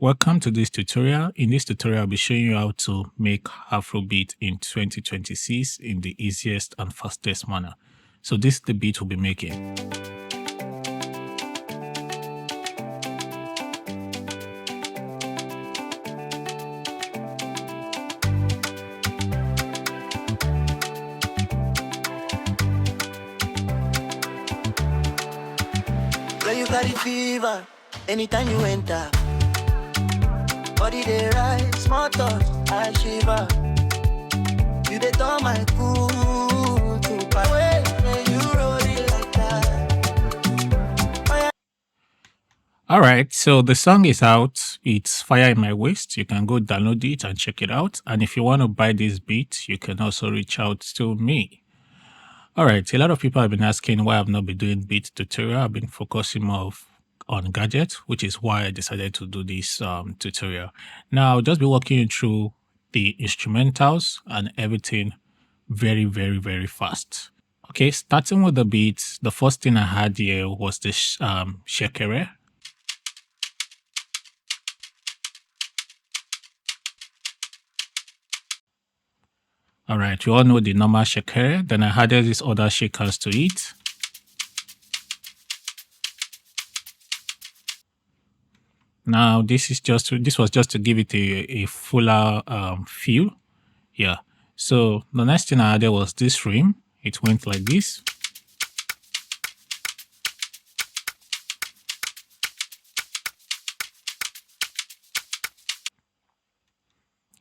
Welcome to this tutorial. In this tutorial, I'll be showing you how to make Afrobeat in 2026 in the easiest and fastest manner. So this is the beat we'll be making. Girl, you got the fever anytime you enter. Body they rise, small touch, I shiver. You they turn my cool to my way, you roll it like that. All right, so the song is out. It's Fire in My Waist. You can go download it and check it out. And if you want to buy this beat, you can also reach out to me. All right, a lot of people have been asking why I've not been doing beat tutorial. I've been focusing more on gadgets, which is why I decided to do this tutorial. Now, I'll just be walking you through the instrumentals and everything very, very, very fast. Okay, starting with the beats, the first thing I had here was the shekere. All right, you all know the normal shekere. Then I added these other shakers to it. Now this was just to give it a fuller feel. Yeah. So the next thing I added was this rim. It went like this.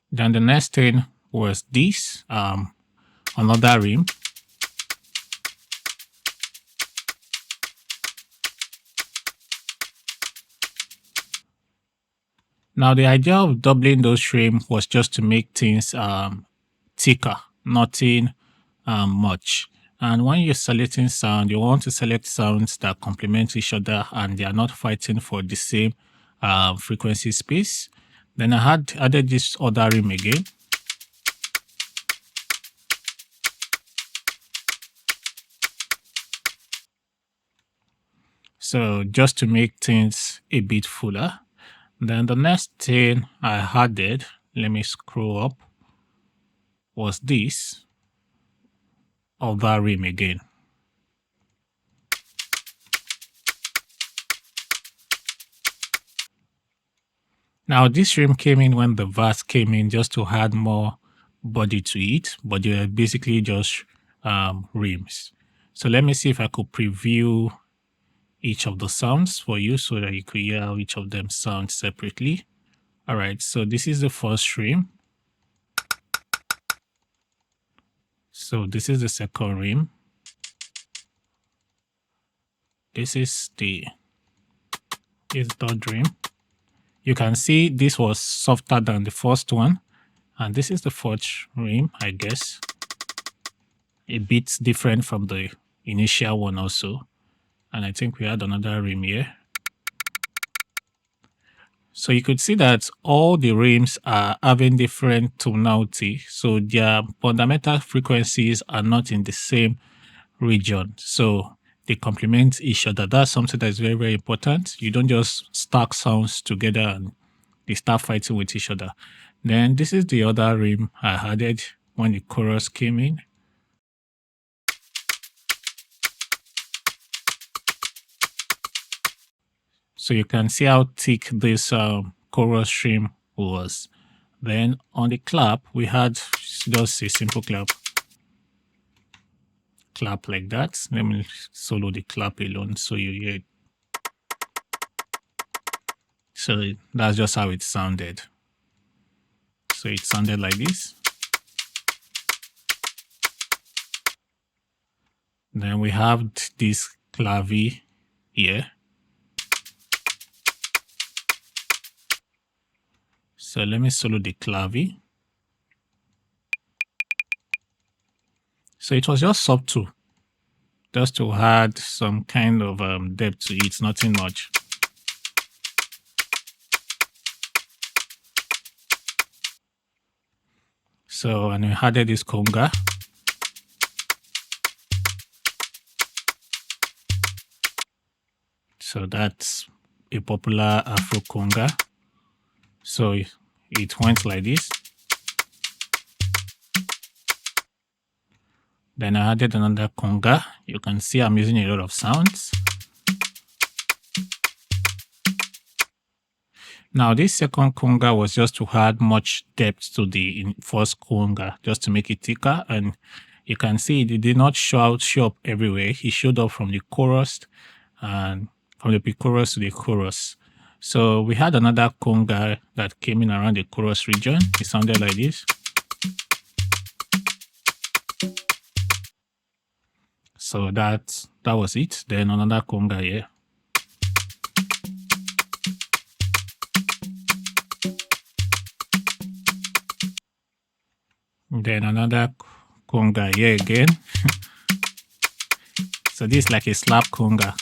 Then the next thing was this, another rim. Now the idea of doubling those rim was just to make things thicker, nothing much. And when you're selecting sound, you want to select sounds that complement each other and they are not fighting for the same frequency space. Then I added this other rim again. So just to make things a bit fuller. Then the next thing I added, let me scroll up, was this other rim again. Now this rim came in when the verse came in just to add more body to it, but they are basically just rims. So let me see if I could preview each of the sounds for you so that you could hear how each of them sound separately. All right, so this is the first rim. So this is the second rim. This is the third rim. You can see this was softer than the first one. And this is the fourth rim, I guess. A bit different from the initial one also. And I think we had another rim here. So you could see that all the rims are having different tonality. So their fundamental frequencies are not in the same region. So they complement each other. That's something that is very, very important. You don't just stack sounds together and they start fighting with each other. Then this is the other rim I added when the chorus came in. So you can see how thick this chorus rim was. Then on the clap, we had just a simple clap. Clap like that. Let me solo the clap alone so you hear it. So that's just how it sounded. So it sounded like this. Then we have this clavi here. So let me solo the clavi. So it was just subtle, just to add some kind of depth to it, nothing much. So, and we added this conga. So that's a popular Afro conga. So it went like this. Then I added another conga. You can see I'm using a lot of sounds. Now this second conga was just to add much depth to the first conga, just to make it thicker. And you can see it did not show up everywhere. It showed up from the chorus and from the pre-chorus to the chorus. So we had another conga that came in around the chorus region. It sounded like this. So that was it. Then another conga here. Then another conga here again. So this is like a slap conga.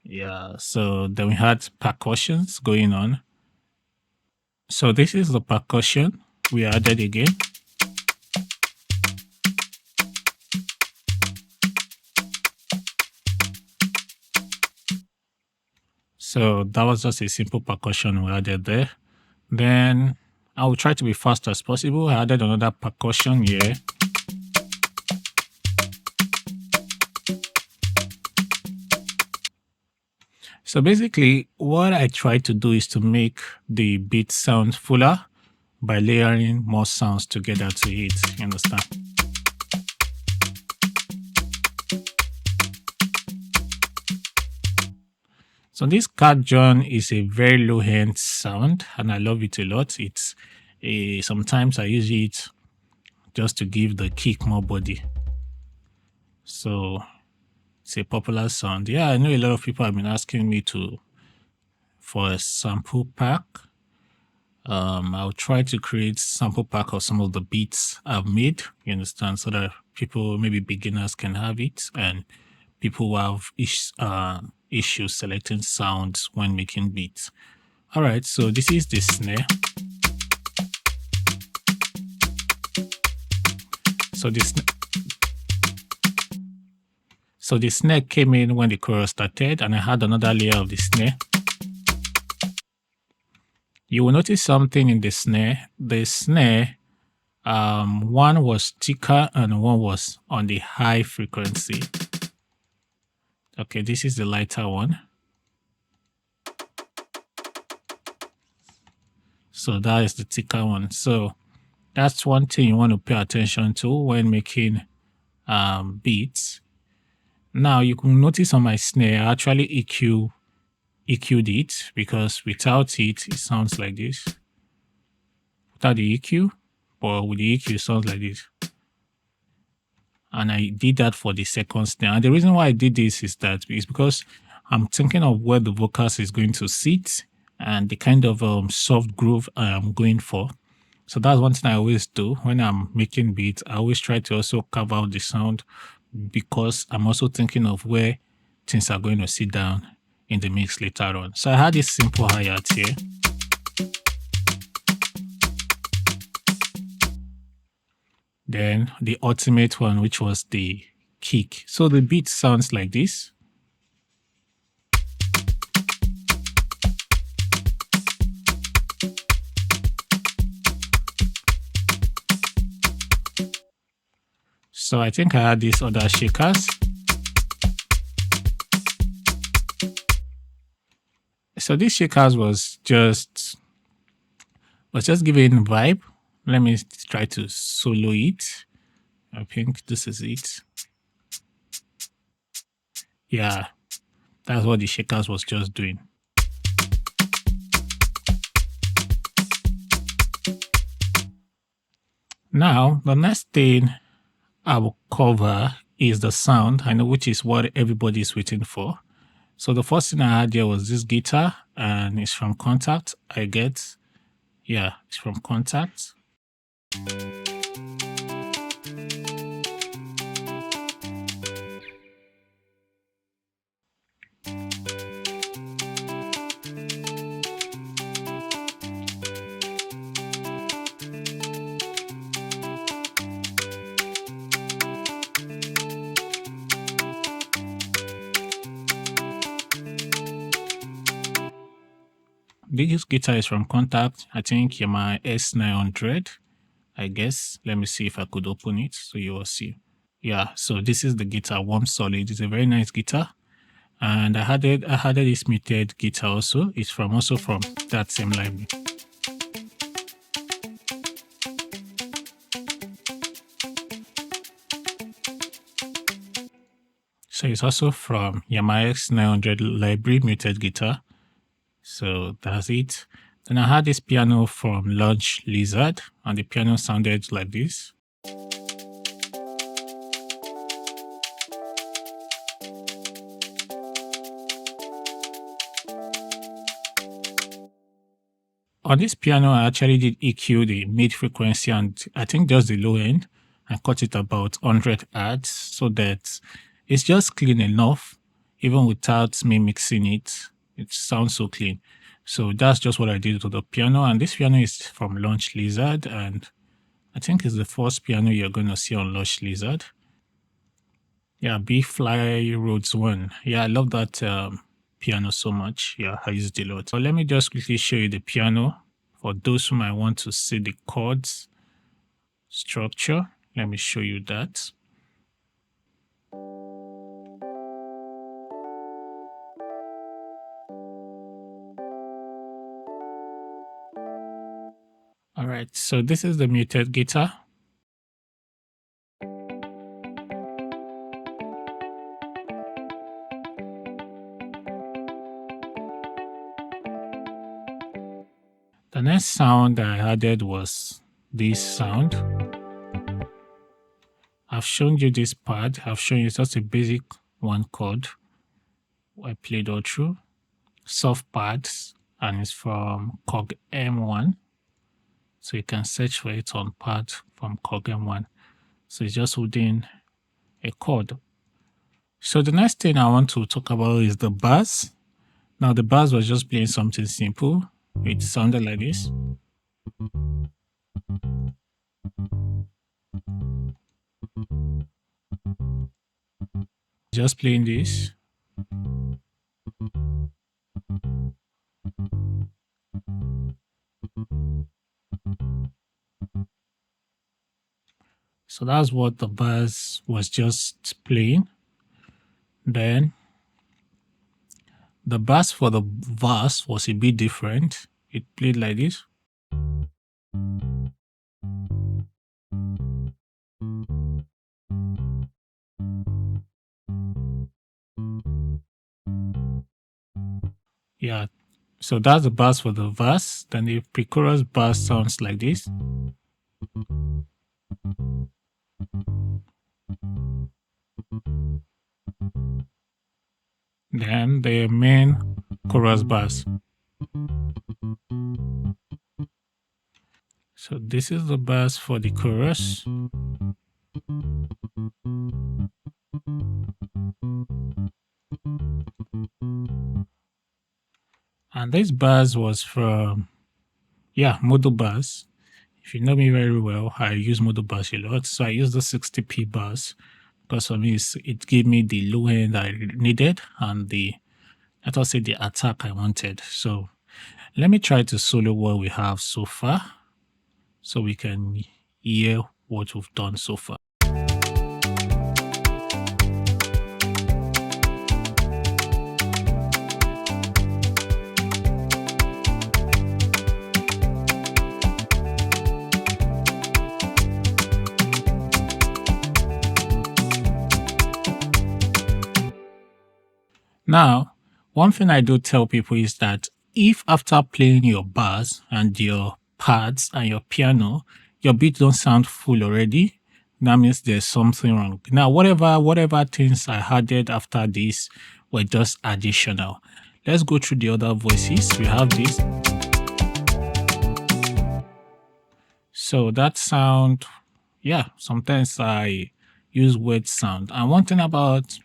Yeah, so then we had percussions going on. So this is the percussion we added again. So that was just a simple percussion we added there. Then I will try to be fast as possible. I added another percussion here. So basically, what I try to do is to make the beat sound fuller by layering more sounds together to it. You understand? So this card John is a very low end sound, and I love it a lot. It's sometimes I use it just to give the kick more body. So it's a popular sound. Yeah, I know a lot of people have been asking me for a sample pack. I'll try to create sample pack of some of the beats I've made, you understand, so that people, maybe beginners, can have it, and people who have issues selecting sounds when making beats. All right, so this is the snare. So the snare came in when the chorus started, and I had another layer of the snare. You will notice something in the snare. The snare, one was thicker and one was on the high frequency. Okay, this is the lighter one. So that is the thicker one. So that's one thing you want to pay attention to when making beats. Now you can notice on my snare, I actually EQ'd it, because without it, it sounds like this. Without the EQ, but with the EQ, it sounds like this. And I did that for the second snare. And the reason why I did this is because I'm thinking of where the vocals is going to sit and the kind of soft groove I am going for. So that's one thing I always do when I'm making beats. I always try to also carve out the sound, because I'm also thinking of where things are going to sit down in the mix later on. So I had this simple hi-hat here. Then the ultimate one, which was the kick. So the beat sounds like this. So I think I had these other shakers. So these shakers was just giving vibe. Let me try to solo it. I think this is it. Yeah, that's what the shakers was just doing. Now, the next thing I will cover is the sound, I know, which is what everybody is waiting for. So the first thing I had here was this guitar, and it's from Contact. It's from Contact. this guitar is from Contact. I think Yamaha S900. I guess. Let me see if I could open it so you will see. Yeah, so this is the guitar, Warm Solid. It's a very nice guitar. And I had this muted guitar also. It's from that same library. So it's also from Yamaha X900 library muted guitar. So that's it. Then I had this piano from Launch Lizard, and the piano sounded like this. On this piano, I actually did EQ the mid frequency and I think just the low end and cut it about 100 Hz so that it's just clean enough, even without me mixing it. It sounds so clean. So that's just what I did to the piano. And this piano is from Launch Lizard, and I think it's the first piano you're going to see on Launch Lizard. Yeah, B Fly Rhodes 1. Yeah, I love that piano so much. Yeah, I use it a lot. So let me just quickly show you the piano for those who might want to see the chords structure. Let me show you that. All right, so this is the muted guitar. The next sound that I added was this sound. I've shown you this part. I've shown you just a basic one chord. I played all through. Soft pads, and it's from Cog M1. So you can search for it on pad from Cog M1. So it's just holding a chord. So the next thing I want to talk about is the bass. Now the bass was just playing something simple. It sounded like this. Just playing this. So that's what the bass was just playing. Then the bass for the verse was a bit different. It played like this. Yeah, so that's the bass for the verse. Then the pre-chorus bass sounds like this. Then the main chorus bass. So this is the bass for the chorus. And this bass was from, model bass. If you know me very well, I use model bass a lot. So I use the 60p bass because for me, it gave me the low end I needed and let us say the attack I wanted. So let me try to solo what we have so far so we can hear what we've done so far. Now, one thing I do tell people is that if after playing your bass and your pads and your piano, your beat don't sound full already, that means there's something wrong. Now, whatever things I added after this were just additional. Let's go through the other voices. We have this. So that sound, sometimes I use weird sound. And one thing about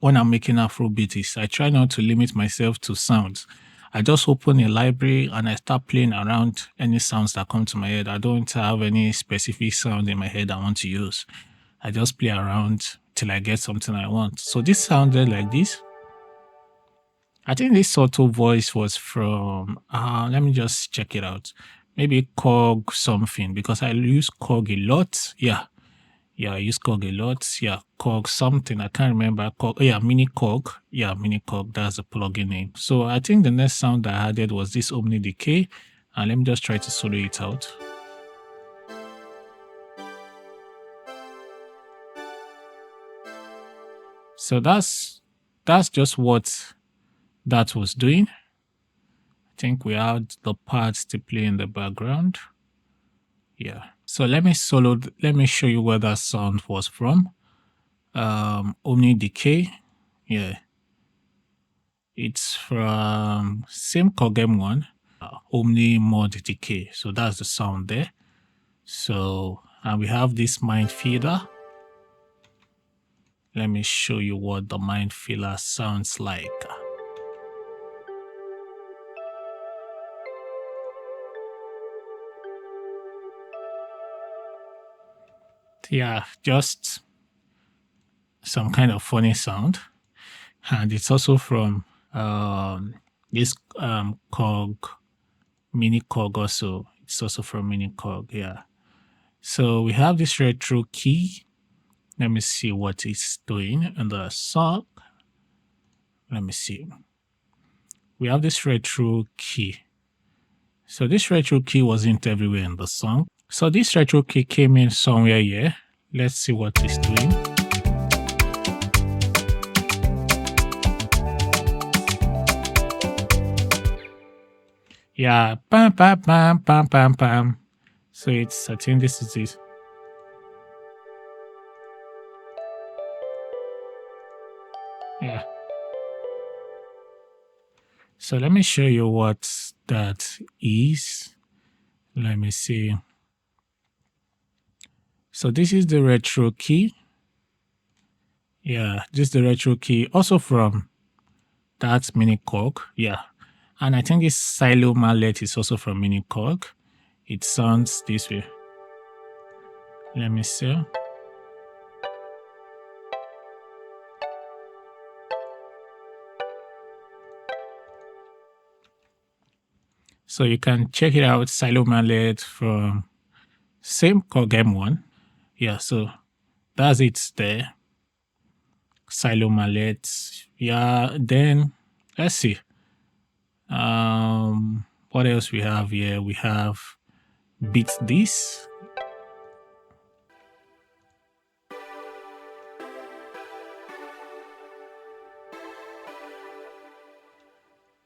when I'm making Afrobeat is I try not to limit myself to sounds. I just open a library and I start playing around any sounds that come to my head. I don't have any specific sound in my head I want to use. I just play around till I get something I want. So this sounded like this. I think this subtle voice was from, let me just check it out. Maybe Cog something because I use Cog a lot. Yeah. Yeah, I use Cog a lot. Yeah, Cog something. I can't remember. Cog, yeah, Mini Cog. Yeah, Mini Cog. That's the plugin name. So I think the next sound I added was this Omni Decay. And let me just try to solo it out. So that's just what that was doing. I think we had the parts to play in the background. Yeah. So let me let me show you where that sound was from. Omni Decay. Yeah. It's from same Kogem one. Omni Mod Decay. So that's the sound there. So and we have this mind feeder. Let me show you what the mind feeder sounds like. Yeah, just some kind of funny sound. And it's also from this cog, mini cog also. It's also from mini cog, yeah. So we have this retro key. Let me see what it's doing in the song. Let me see. We have this retro key. So this retro key wasn't everywhere in the song. So this retro key came in somewhere here. Let's see what it's doing. Yeah, pam pam pam pam pam pam. So it's, I think this is it. Yeah. So let me show you what that is. Let me see. So this is the retro key. Yeah, this is the retro key. Also from that mini cog. Yeah. And I think this silo mallet is also from mini cog. It sounds this way. Let me see. So you can check it out, silo mallet from same cog M1. Yeah, so that's it there. Silo mallet. Yeah, then let's see. What else we have here? We have beat this.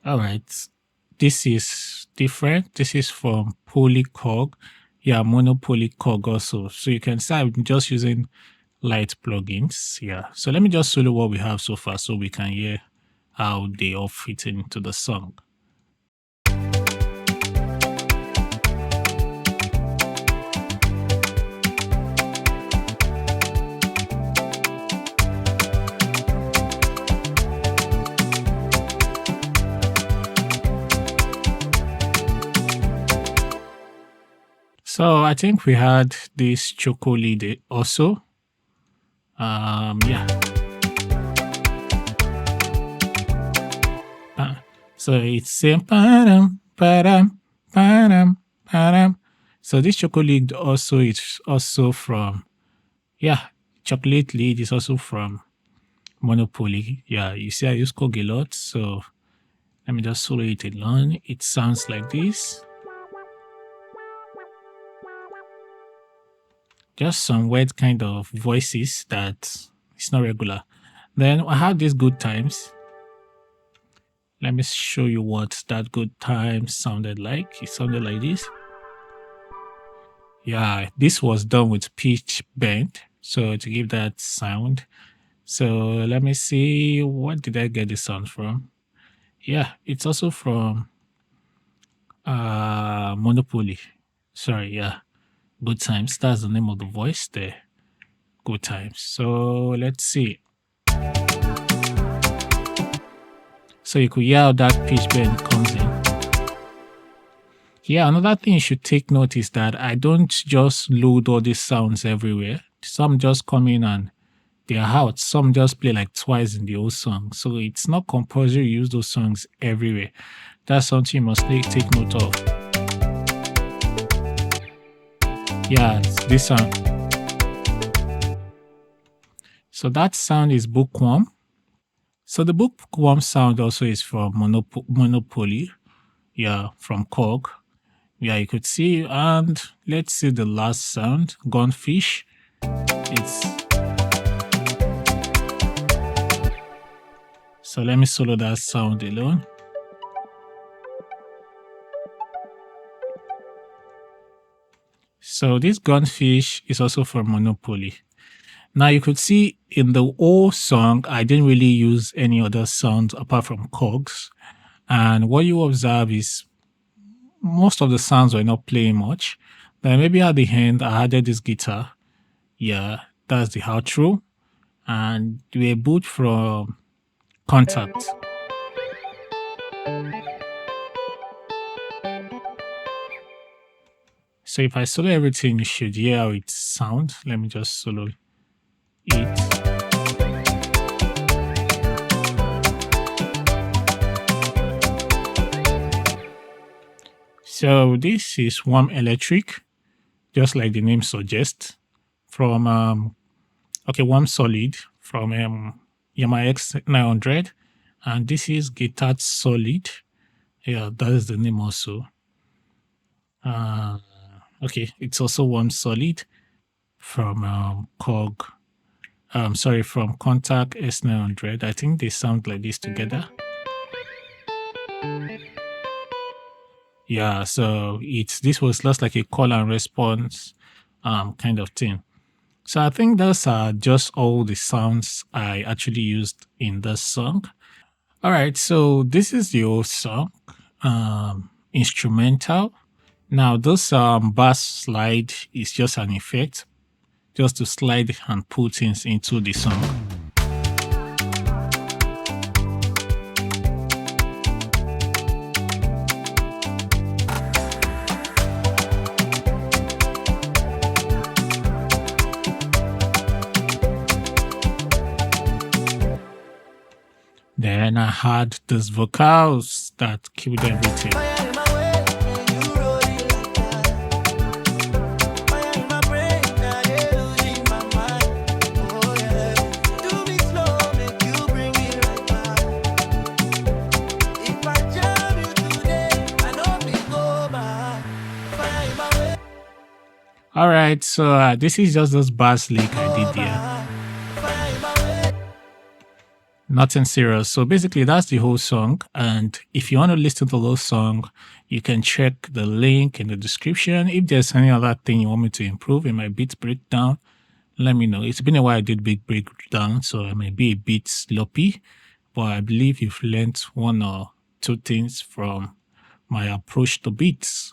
All right. This is different. This is from Polycog. Yeah, Monopolycog also. So you can see I'm just using light plugins. Yeah. So let me just solo what we have so far so we can hear how they all fit into the song. So I think we had this chocolate also. Yeah. So it's saying padam, padam, padam, padam. So this chocolate also is also from, yeah, chocolate lead is also from Monopoly. Yeah, you see I use Cog a lot. So let me just solo it alone. It sounds like this. Just some weird kind of voices that it's not regular. Then I have these good times. Let me show you what that good time sounded like. It sounded like this. Yeah, this was done with pitch bend. So to give that sound. So let me see, what did I get this sound from? Yeah, it's also from Monopoly. Sorry, yeah. Good times. That's the name of the voice there. Good times. So let's see. So you could hear how that pitch bend comes in. Yeah, another thing you should take note is that I don't just load all these sounds everywhere. Some just come in and they are out. Some just play like twice in the whole song. So it's not compulsory you use those songs everywhere. That's something you must take note of. Yeah, it's this sound. So that sound is bookworm. So the bookworm sound also is from Monopoly. Yeah, from Korg. Yeah, you could see. And let's see the last sound, gunfish. It's so let me solo that sound alone. So this gunfish is also from Monopoly. Now you could see in the whole song, I didn't really use any other sounds apart from cogs. And what you observe is most of the sounds were not playing much. Then maybe at the end, I added this guitar. Yeah, that's the outro. And we boot from Contact. So if I solo everything, you should hear how it sounds. Let me just solo it. So this is Warm Electric, just like the name suggests, from Warm Solid from Yamaha X900, and this is Guitar Solid. Yeah, that is the name also. It's also Warm Solid from Cog. From Contact S900. I think they sound like this together. Yeah, so this was just like a call and response kind of thing. So I think those are just all the sounds I actually used in this song. All right, so this is the whole song, instrumental. Now this bass slide is just an effect, just to slide and put things into the song. Then I had these vocals that killed everything. All right, so this is just those bass lick I did there. Nothing serious. So basically, that's the whole song. And if you want to listen to the whole song, you can check the link in the description. If there's any other thing you want me to improve in my beat breakdown, let me know. It's been a while I did big breakdown, so I may be a bit sloppy, but I believe you've learned one or two things from my approach to beats.